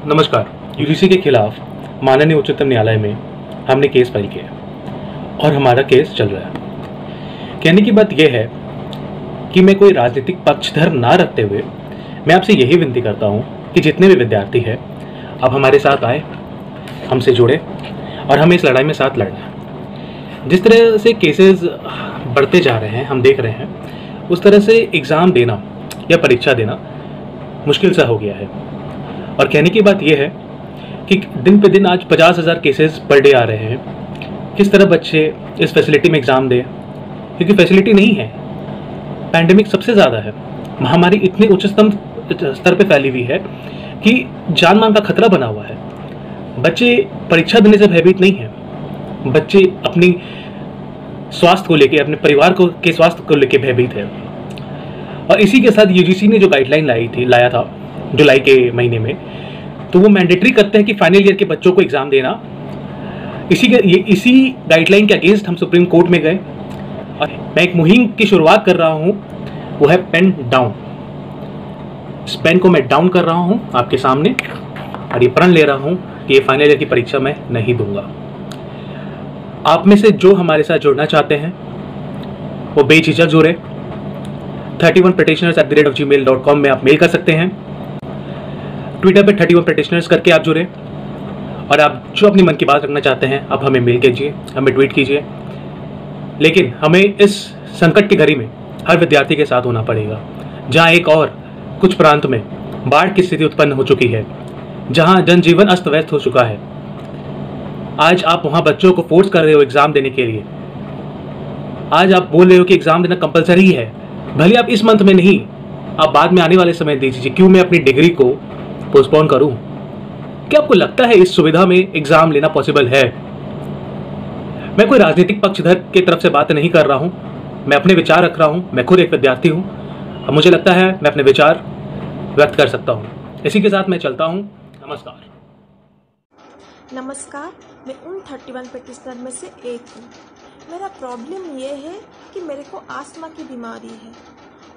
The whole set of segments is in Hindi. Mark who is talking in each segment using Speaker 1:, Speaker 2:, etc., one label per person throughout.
Speaker 1: नमस्कार। यूजीसी के खिलाफ माननीय उच्चतम न्यायालय में हमने केस फाइल किया और हमारा केस चल रहा है। कहने की बात यह है कि मैं कोई राजनीतिक पक्षधर ना रखते हुए मैं आपसे यही विनती करता हूं कि जितने भी विद्यार्थी हैं आप हमारे साथ आए, हमसे जुड़े और हमें इस लड़ाई में साथ लड़ना है। जिस तरह से केसेस बढ़ते जा रहे हैं हम देख रहे हैं, उस तरह से एग्ज़ाम देना या परीक्षा देना मुश्किल सा हो गया है। और कहने की बात यह है कि दिन पे दिन आज 50,000 केसेस पर डे आ रहे हैं। किस तरह बच्चे इस फैसिलिटी में एग्ज़ाम दें, क्योंकि फैसिलिटी नहीं है। पैंडेमिक सबसे ज़्यादा है, महामारी इतने उच्चतम स्तर पे फैली हुई है कि जान मान का खतरा बना हुआ है। बच्चे परीक्षा देने से भयभीत नहीं हैं, बच्चे अपनी स्वास्थ्य को लेके, अपने परिवार को के स्वास्थ्य को लेके भयभीत है। और इसी के साथ यूजीसी ने जो गाइडलाइन लाया था जुलाई के महीने में, तो वो मैंडेटरी करते हैं कि फाइनल ईयर के बच्चों को एग्ज़ाम देना। इसी गाइडलाइन के अगेंस्ट हम सुप्रीम कोर्ट में गए और मैं एक मुहिम की शुरुआत कर रहा हूँ, वो है पेन डाउन। इस पेन को मैं डाउन कर रहा हूँ आपके सामने और ये प्रण ले रहा हूँ कि ये फाइनल ईयर की परीक्षा मैं नहीं दूंगा। आप में से जो हमारे साथ जुड़ना चाहते हैं वो बेझिझक जुड़े। 31petitioners@gmail.com में आप मेल कर सकते हैं। ट्विटर पे 31 petitioners करके आप जुड़े और आप जो अपनी मन की बात रखना चाहते हैं आप हमें मेल कीजिए, हमें ट्वीट कीजिए। लेकिन हमें इस संकट की घड़ी में हर विद्यार्थी के साथ होना पड़ेगा। जहां एक और कुछ प्रांत में बाढ़ की स्थिति उत्पन्न हो चुकी है, जहां जनजीवन अस्त व्यस्त हो चुका है, आज आप वहां बच्चों को फोर्स कर रहे हो एग्जाम देने के लिए। आज आप बोल रहे हो कि एग्जाम देना कंपलसरी है, भले आप इस मंथ में नहीं, आप बाद में आने वाले समय दे दीजिए। क्यों मैं अपनी डिग्री को पोस्टपोन करूं? क्या आपको लगता है इस सुविधा में एग्जाम लेना पॉसिबल है? मैं कोई राजनीतिक पक्षधर की तरफ से बात नहीं कर रहा हूं, मैं अपने विचार रख रहा हूं। मैं खुद एक विद्यार्थी हूं और मुझे लगता है मैं अपने विचार व्यक्त कर सकता हूं। इसी के साथ मैं चलता हूं।
Speaker 2: नमस्कार, मैं उन 31 पेटिशनर में से एक हूँ। मेरा प्रॉब्लम ये है कि मेरे को आस्थमा की बीमारी है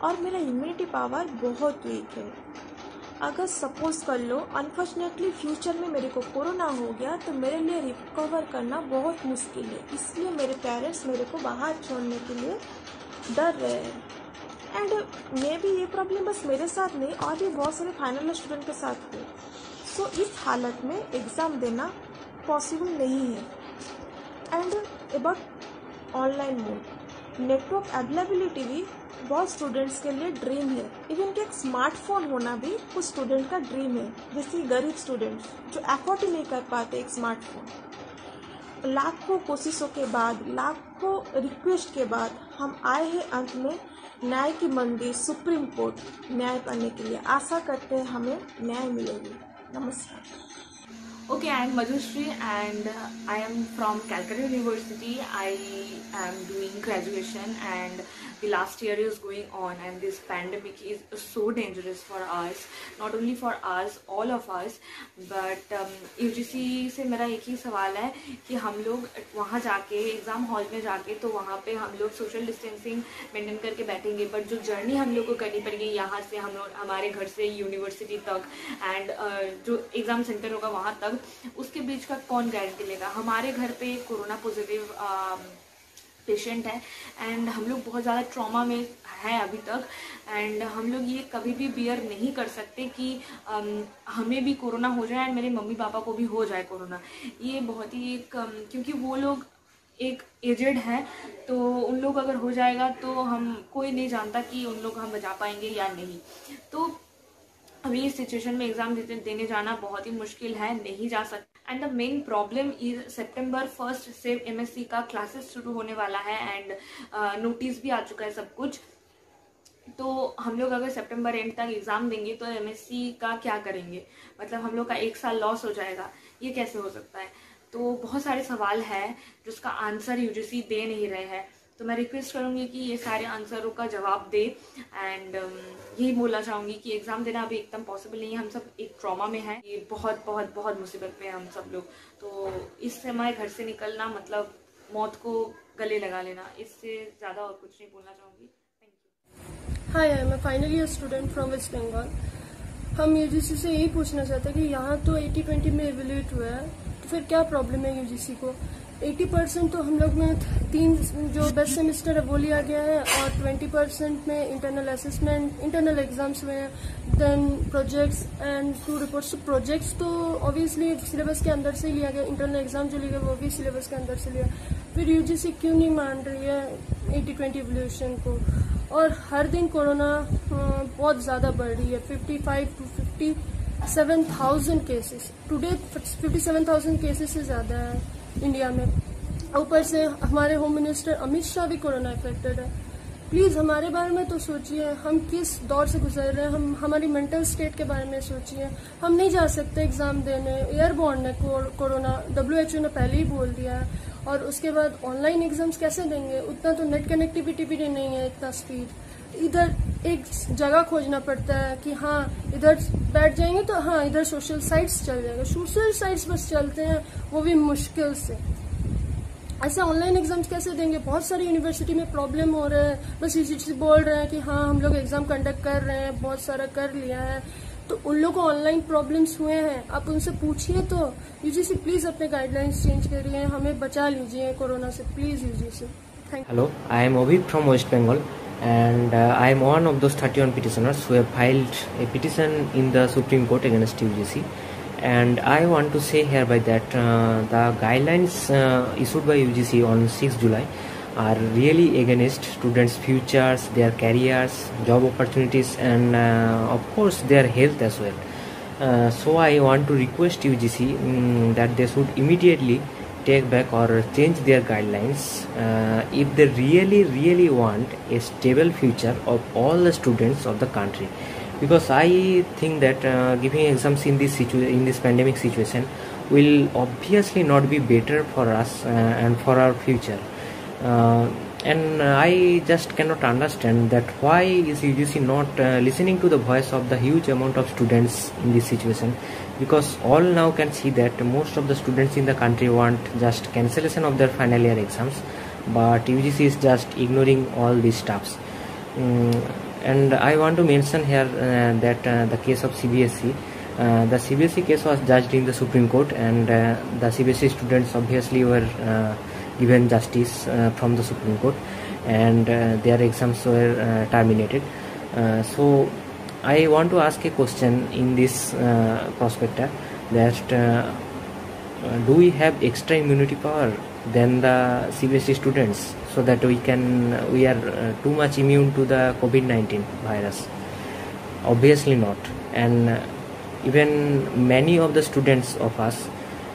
Speaker 2: और मेरा इम्यूनिटी पावर बहुत वीक है। अगर सपोज कर लो अनफॉर्चुनेटली फ्यूचर में मेरे को कोरोना हो गया तो मेरे लिए रिकवर करना बहुत मुश्किल है। इसलिए मेरे पेरेंट्स मेरे को बाहर छोड़ने के लिए डर रहे हैं। एंड मे भी ये प्रॉब्लम बस मेरे साथ नहीं, और भी बहुत सारे फाइनल स्टूडेंट के साथ है। सो इस हालत में एग्ज़ाम देना पॉसिबल नहीं है। And about online mode, network availability भी बहुत स्टूडेंट्स के लिए ड्रीम है। इवन कि एक स्मार्टफोन होना भी कुछ स्टूडेंट का ड्रीम है, जैसे गरीब स्टूडेंट्स जो अफोर्ड ही नहीं कर पाते एक स्मार्टफोन। लाखों कोशिशों के बाद, लाखों रिक्वेस्ट के बाद हम आए हैं अंत में न्याय की मंदिर सुप्रीम कोर्ट न्याय पाने के लिए। आशा करते हैं हमें न्याय मिलेगी। नमस्कार।
Speaker 3: Okay, I am Madhushree and I am from Calcutta University. I am doing graduation and the last year is going on, and this pandemic is so dangerous for us, not only for us, all of us, but UGC से मेरा एक ही सवाल है कि हम लोग वहाँ जाके एग्ज़ाम हॉल में जाके तो वहाँ पे हम लोग सोशल डिस्टेंसिंग मेंटेन करके बैठेंगे, बट जो जर्नी हम लोग को करनी पड़ेगी यहाँ से हम लोग हमारे घर से यूनिवर्सिटी तक एंड जो एग्ज़ाम सेंटर होगा वहाँ तक, उसके बीच का कौन गारंटी लेगा? हमारे घर पे कोरोना पॉजिटिव पेशेंट है एंड हम लोग बहुत ज़्यादा ट्रॉमा में है अभी तक, एंड हम लोग ये कभी भी बियर नहीं कर सकते कि हमें भी कोरोना हो जाए एंड मेरे मम्मी पापा को भी हो जाए कोरोना। ये बहुत ही एक क्योंकि वो लोग एक एजेड है, तो उन लोग अगर हो जाएगा तो हम कोई नहीं जानता कि उन लोग हम बचा पाएंगे या नहीं। तो अभी इस सिचुएशन में एग्ज़ाम देने जाना बहुत ही मुश्किल है, नहीं जा सकते। And the main problem is September 1 से एमएससी का क्लासेस शुरू होने वाला है एंड नोटिस भी आ चुका है सब कुछ। तो हम लोग अगर सितंबर एंड तक एग्ज़ाम देंगे तो एमएससी का क्या करेंगे? मतलब हम लोग का एक साल लॉस हो जाएगा, ये कैसे हो सकता है? तो बहुत सारे सवाल हैं जिसका आंसर यूजीसी दे नहीं रहे हैं। तो मैं रिक्वेस्ट करूँगी कि ये सारे आंसरों का जवाब दे एंड यही बोलना चाहूँगी कि एग्ज़ाम देना अभी एकदम पॉसिबल नहीं है। हम सब एक ट्रॉमा में हैं, ये बहुत बहुत बहुत मुसीबत में हैं हम सब लोग। तो इस समय घर से निकलना मतलब मौत को गले लगा लेना, इससे ज़्यादा और कुछ नहीं बोलना चाहूँगी। Thank you.
Speaker 4: Hi, I am a final year student from West Bengal. हम यूजीसी से यही पूछना चाहते हैं कि यहाँ तो 80-20 में एवेल्यूएट हुआ है, तो फिर क्या प्रॉब्लम है यूजीसी को? 80% तो हम लोग में 3 जो बेस्ट सेमेस्टर है वो लिया गया है, और 20% में इंटरनल असेसमेंट, इंटरनल एग्जाम्स हुए हैं, देन प्रोजेक्ट्स एंड 2 रिपोर्ट्स। तो प्रोजेक्ट्स तो ऑब्वियसली सिलेबस के अंदर से ही लिया गया, इंटरनल एग्जाम जो लिया गया वो भी सिलेबस के अंदर से लिया। फिर यूजीसी क्यों नहीं मान रही है 80-20 एवोल्यूशन को? और हर दिन कोरोना बहुत ज़्यादा बढ़ रही है, 55 to 57,000 केसेस टुडे, 57,000 केसेस से ज़्यादा है इंडिया में। ऊपर से हमारे होम मिनिस्टर अमित शाह भी कोरोना अफेक्टेड है। प्लीज़ हमारे बारे में तो सोचिए, हम किस दौर से गुजर रहे हैं, हम हमारी मेंटल स्टेट के बारे में सोचिए। हम नहीं जा सकते एग्ज़ाम देने, एयरबॉर्न है कोरोना, WHO ने पहले ही बोल दिया है। और उसके बाद ऑनलाइन एग्जाम्स कैसे देंगे? उतना तो नेट कनेक्टिविटी भी नहीं है, इतना स्पीड। इधर एक जगह खोजना पड़ता है कि हाँ इधर बैठ जाएंगे तो हाँ इधर सोशल साइट्स चल जाएगा, सोशल साइट्स बस चलते हैं, वो भी मुश्किल से। ऐसे ऑनलाइन एग्जाम्स कैसे देंगे? बहुत सारी यूनिवर्सिटी में प्रॉब्लम हो रहा है, बस यूजीसी बोल रहे हैं कि हाँ हम लोग एग्जाम कंडक्ट कर रहे हैं, बहुत सारा कर लिया है, तो उन लोगों को ऑनलाइन प्रॉब्लम्स हुए हैं, आप उनसे पूछिए तो। यूजीसी प्लीज अपने गाइडलाइंस चेंज करिए, हमें बचा लीजिए कोरोना से, please UGC. Thank you.
Speaker 5: Hello, I am Obib from West Bengal, and I am one of those 31 petitioners who have filed a petition in the Supreme Court against UGC. And I want to say hereby that the guidelines issued by UGC on 6 July are really against students' futures, their careers, job opportunities, and of course their health as well. So I want to request UGC that they should immediately take back or change their guidelines if they really want a stable future of all the students of the country. Because I think that giving exams in this pandemic situation will obviously not be better for us and for our future. And I just cannot understand that why is UGC not listening to the voice of the huge amount of students in this situation, because all now can see that most of the students in the country want just cancellation of their final year exams, but UGC is just ignoring all these stuffs. And I want to mention here that the case of CBSE, the CBSE case was judged in the Supreme Court, and the CBSE students obviously were given justice from the Supreme Court, and their exams were terminated. So I want to ask a question in this prospectus, that do we have extra immunity power than the CBSE students, so that we are too much immune to the COVID-19 virus? Obviously not. And even many of the students of us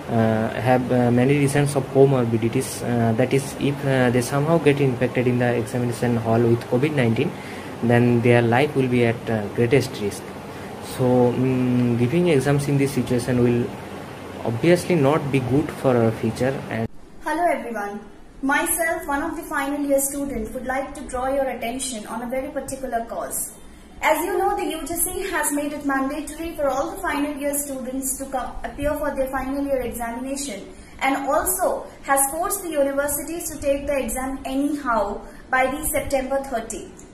Speaker 5: have many reasons of comorbidities, that is, if they somehow get infected in the examination hall with COVID-19, then their life will be at greatest risk. So giving exams in this situation will obviously not be good for our future. And
Speaker 6: hello everyone, myself, one of the final year students, would like to draw your attention on a very particular cause. As you know, the UGC has made it mandatory for all the final year students to appear for their final year examination, and also has forced the universities to take the exam anyhow by the September 30th.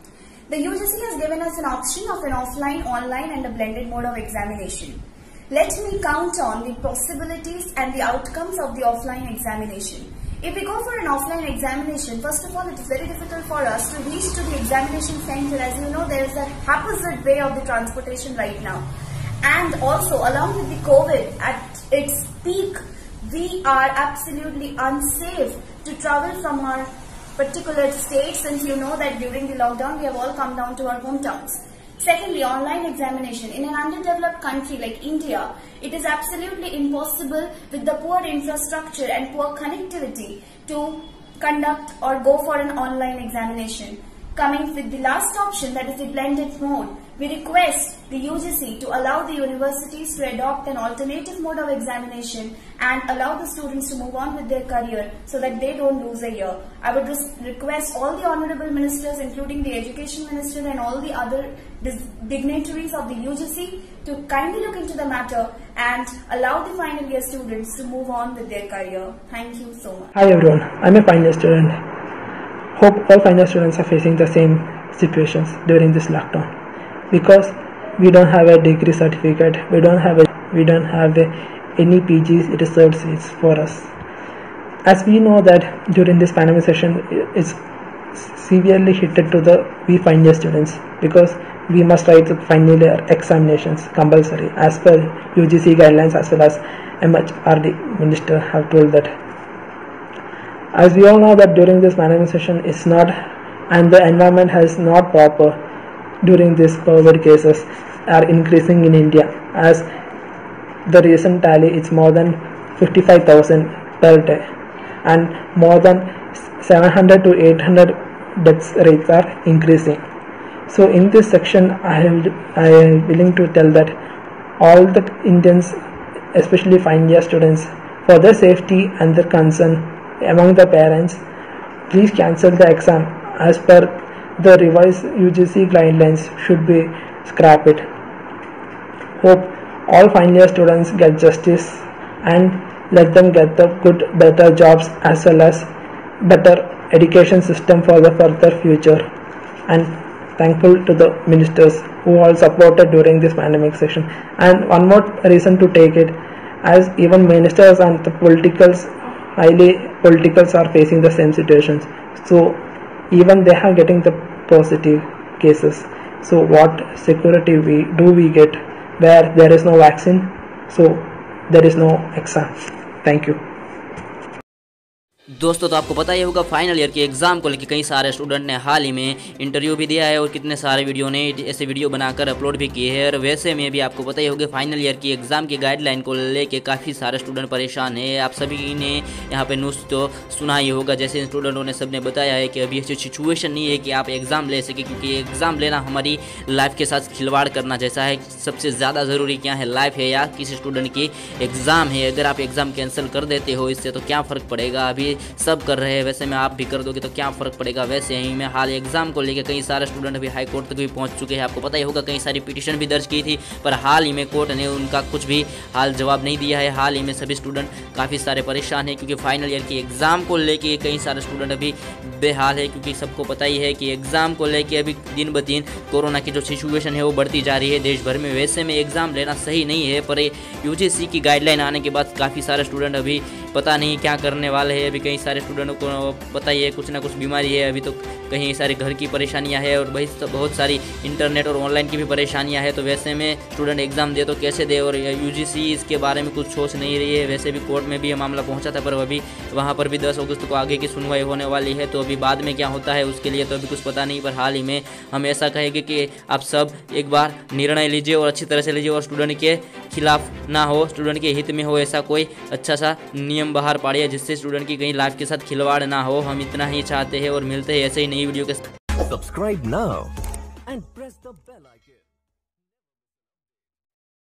Speaker 6: The UGC has given us an option of an offline, online and a blended mode of examination. Let me count on the possibilities and the outcomes of the offline examination. If we go for an offline examination, first of all, it is very difficult for us to reach to the examination center. As you know, there is a haphazard way of the transportation right now. And also, along with the COVID at its peak, we are absolutely unsafe to travel from our particular state, since you know that during the lockdown, we have all come down to our hometowns. Secondly, online examination. In an underdeveloped country like India, it is absolutely impossible with the poor infrastructure and poor connectivity to conduct or go for an online examination. Coming with the last option, that is the blended mode, we request the UGC to allow the universities to adopt an alternative mode of examination and allow the students to move on with their career so that they don't lose a year. I would request all the honorable ministers, including the education minister and all the other dignitaries of the UGC, to kindly look into the matter and allow the final year students to move on with their career. Thank you so much.
Speaker 7: Hi everyone, I'm a final year student. Hope all final year students are facing the same situations during this lockdown, because we don't have a degree certificate, we don't have any PG research seats for us. As we know that during this pandemic session, it's severely hit to the we final year students, because we must write the final year examinations compulsory as per UGC guidelines, as well as MHRD minister have told that. As we all know that during this pandemic session it's not, and the environment has not proper during this COVID cases are increasing in India. As the recent tally, it's more than 55,000 per day, and more than 700 to 800 deaths rates are increasing. So in this section, I am willing to tell that all the Indians, especially final year students, for their safety and their concern among the parents, please cancel the exam as per the revised UGC guidelines should be scrapped. Hope all final year students get justice and let them get the better jobs as well as better education system for the further future. And thankful to the ministers who all supported during this pandemic session. And one more reason to take it, as even ministers and the highly politicals are facing the same situations. So even they are getting the positive cases. So what security we get where there is no vaccine? So there is no exam. Thank you.
Speaker 8: दोस्तों, तो आपको पता ही होगा फाइनल ईयर के एग्ज़ाम को लेकर कई सारे स्टूडेंट ने हाल ही में इंटरव्यू भी दिया है और कितने सारे वीडियो ने ऐसे वीडियो बनाकर अपलोड भी किए हैं। और वैसे में भी आपको पता ही होगा फाइनल ईयर की एग्ज़ाम की गाइडलाइन को लेकर काफ़ी सारे स्टूडेंट परेशान है। आप सभी ने यहाँ पे न्यूज़ तो सुना ही होगा, जैसे स्टूडेंटों ने सब ने बताया है कि अभी ऐसी सिचुएशन नहीं है कि आप एग्ज़ाम ले सके, क्योंकि एग्ज़ाम लेना हमारी लाइफ के साथ खिलवाड़ करना जैसा है। सबसे ज़्यादा ज़रूरी क्या है, लाइफ है या किसी स्टूडेंट की एग्ज़ाम है। अगर आप एग्ज़ाम कैंसिल कर देते हो इससे तो क्या फ़र्क पड़ेगा, अभी सब कर रहे हैं, वैसे में आप भी कर दोगे तो क्या फ़र्क पड़ेगा। वैसे ही में हाल एग्ज़ाम को लेकर कई सारे स्टूडेंट अभी हाई कोर्ट तक भी पहुंच चुके हैं। आपको पता ही होगा कई सारी पिटीशन भी दर्ज की थी, पर हाल ही में कोर्ट ने उनका कुछ भी हाल जवाब नहीं दिया है। हाल ही में सभी स्टूडेंट काफ़ी सारे परेशान हैं, क्योंकि फाइनल ईयर की एग्ज़ाम को लेकर कई सारे स्टूडेंट अभी बेहाल है, क्योंकि सबको पता ही है कि एग्ज़ाम को लेकर अभी दिन ब दिन कोरोना की जो सिचुएशन है वो बढ़ती जा रही है देश भर में। वैसे में एग्ज़ाम लेना सही नहीं है, पर UGC की गाइडलाइन आने के बाद काफ़ी सारे स्टूडेंट अभी पता नहीं क्या करने वाले हैं। अभी कई सारे स्टूडेंटों को पता ही है कुछ ना कुछ बीमारी है, अभी तो कहीं सारे घर की परेशानियां है और बहुत सारी इंटरनेट और ऑनलाइन की भी परेशानियां है। तो वैसे में स्टूडेंट एग्ज़ाम दे तो कैसे दे, और UGC इसके बारे में कुछ सोच नहीं रही है। वैसे भी कोर्ट में भी ये मामला पहुंचा था, पर अभी वहां पर भी 10 अगस्त को आगे की सुनवाई होने वाली है। तो अभी बाद में क्या होता है उसके लिए तो अभी कुछ पता नहीं, पर हाल ही में हम ऐसा कहेंगे कि आप सब एक बार निर्णय लीजिए और अच्छी तरह से लीजिए, और स्टूडेंट के खिलाफ ना हो, स्टूडेंट के हित में हो, ऐसा कोई अच्छा सा नियम बाहर पाड़िए जिससे स्टूडेंट की कहीं लाइफ के साथ खिलवाड़ ना हो। हम इतना ही चाहते हैं और मिलते हैं ऐसे ही नई वीडियो के साथ।
Speaker 9: Subscribe now and press the bell icon.